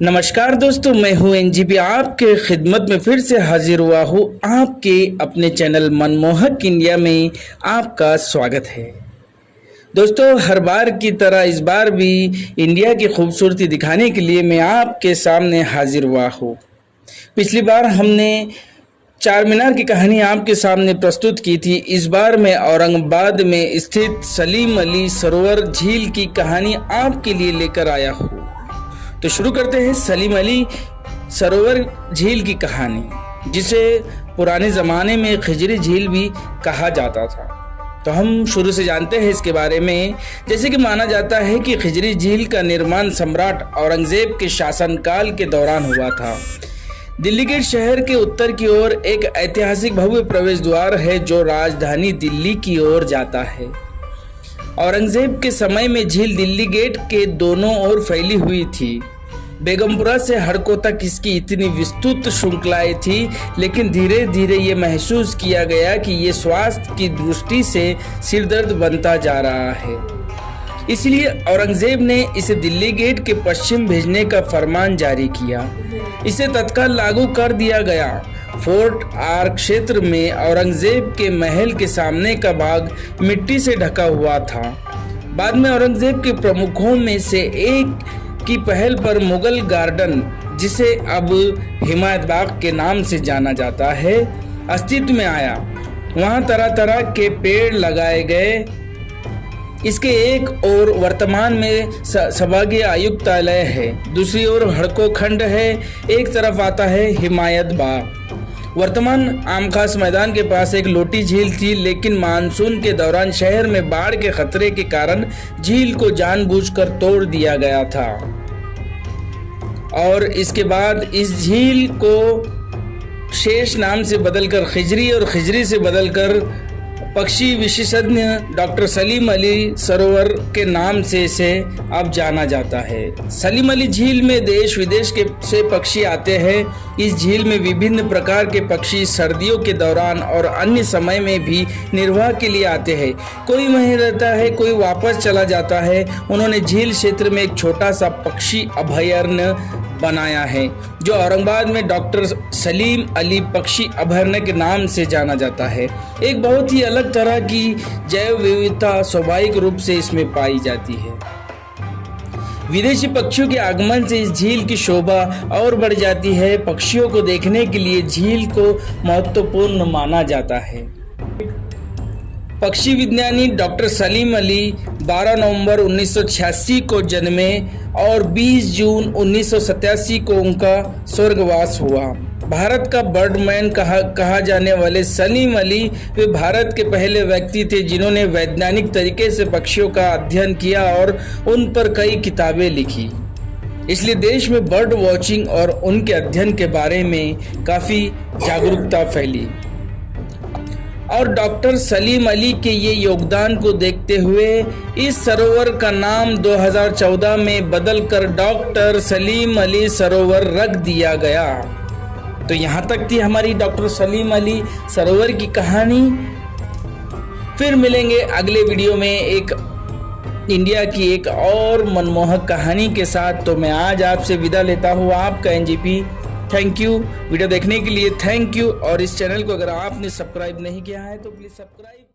नमस्कार दोस्तों, मैं हूं एनजीपी आपके खिदमत में फिर से हाजिर हुआ हूं। आपके अपने चैनल मनमोहक इंडिया में आपका स्वागत है। दोस्तों, हर बार की तरह इस बार भी इंडिया की खूबसूरती दिखाने के लिए मैं आपके सामने हाजिर हुआ हूं। पिछली बार हमने चार मीनार की कहानी आपके सामने प्रस्तुत की थी। इस बार मैं औरंगाबाद में स्थित सलीम अली सरोवर झील की कहानी आपके लिए लेकर आया हूँ। तो शुरू करते हैं सलीम अली सरोवर झील की कहानी, जिसे पुराने ज़माने में खिजरी झील भी कहा जाता था। तो हम शुरू से जानते हैं इसके बारे में। जैसे कि माना जाता है कि खिजरी झील का निर्माण सम्राट औरंगजेब के शासनकाल के दौरान हुआ था। दिल्ली गेट शहर के उत्तर की ओर एक ऐतिहासिक भव्य प्रवेश द्वार है जो राजधानी दिल्ली की ओर जाता है। औरंगजेब के समय में झील दिल्ली गेट के दोनों ओर फैली हुई थी। बेगमपुरा से हड़कों तक इसकी इतनी विस्तृत श्रृंखलाएं थी, लेकिन धीरे धीरे ये महसूस किया गया कि ये स्वास्थ्य की दृष्टि से सिरदर्द बनता जा रहा है। इसलिए औरंगजेब ने इसे दिल्ली गेट के पश्चिम भेजने का फरमान जारी किया। इसे तत्काल लागू कर दिया गया। फोर्ट आर क्षेत्र में औरंगजेब के महल के सामने का भाग मिट्टी से ढका हुआ था। बाद में औरंगजेब के प्रमुखों में से एक की पहल पर मुगल गार्डन, जिसे अब हिमायत बाग के नाम से जाना जाता है, अस्तित्व में आया। वहाँ तरह तरह के पेड़ लगाए गए। इसके एक ओर वर्तमान में संभागीय आयुक्तालय है, दूसरी ओर हड़को खंड है, एक तरफ आता है हिमायत बाग। वर्तमान आमखास मैदान के पास एक लोटी झील थी, लेकिन मानसून के दौरान शहर में बाढ़ के खतरे के कारण झील को जानबूझकर तोड़ दिया गया था और इसके बाद इस झील को शेष नाम से बदलकर खिजरी और खिजरी से बदलकर पक्षी विशेषज्ञ डॉक्टर सलीम अली सरोवर के नाम से इसे अब जाना जाता है। सलीम अली झील में देश विदेश से पक्षी आते हैं। इस झील में विभिन्न प्रकार के पक्षी सर्दियों के दौरान और अन्य समय में भी निर्वाह के लिए आते हैं। कोई वहीं रहता है, कोई वापस चला जाता है। उन्होंने झील क्षेत्र में एक छोटा सा पक्षी अभयारण्य बनाया है, जो औरंगाबाद में डॉक्टर सलीम अली पक्षी अभयारण्य के नाम से जाना जाता है। एक बहुत ही अलग तरह की जैव विविधता स्वाभाविक रूप से इसमें पाई जाती है। विदेशी पक्षियों के आगमन से इस झील की शोभा और बढ़ जाती है। पक्षियों को देखने के लिए झील को महत्वपूर्ण माना जाता है। पक्षी विज्ञानी डॉक्टर सलीम अली 12 नवंबर 1986 को जन्मे और 20 जून 1987 को उनका स्वर्गवास हुआ। भारत का बर्डमैन कहा जाने वाले सलीम अली वे भारत के पहले व्यक्ति थे जिन्होंने वैज्ञानिक तरीके से पक्षियों का अध्ययन किया और उन पर कई किताबें लिखी। इसलिए देश में बर्ड वॉचिंग और उनके अध्ययन के बारे में काफ़ी जागरूकता फैली। और डॉक्टर सलीम अली के ये योगदान को देखते हुए इस सरोवर का नाम 2014 में बदलकर डॉक्टर सलीम अली सरोवर रख दिया गया। तो यहाँ तक थी हमारी डॉक्टर सलीम अली सरोवर की कहानी। फिर मिलेंगे अगले वीडियो में एक इंडिया की एक और मनमोहक कहानी के साथ। तो मैं आज आपसे विदा लेता हूँ, आपका एनजीपी। थैंक यू वीडियो देखने के लिए, थैंक यू। और इस चैनल को अगर आपने सब्सक्राइब नहीं किया है तो प्लीज़ सब्सक्राइब।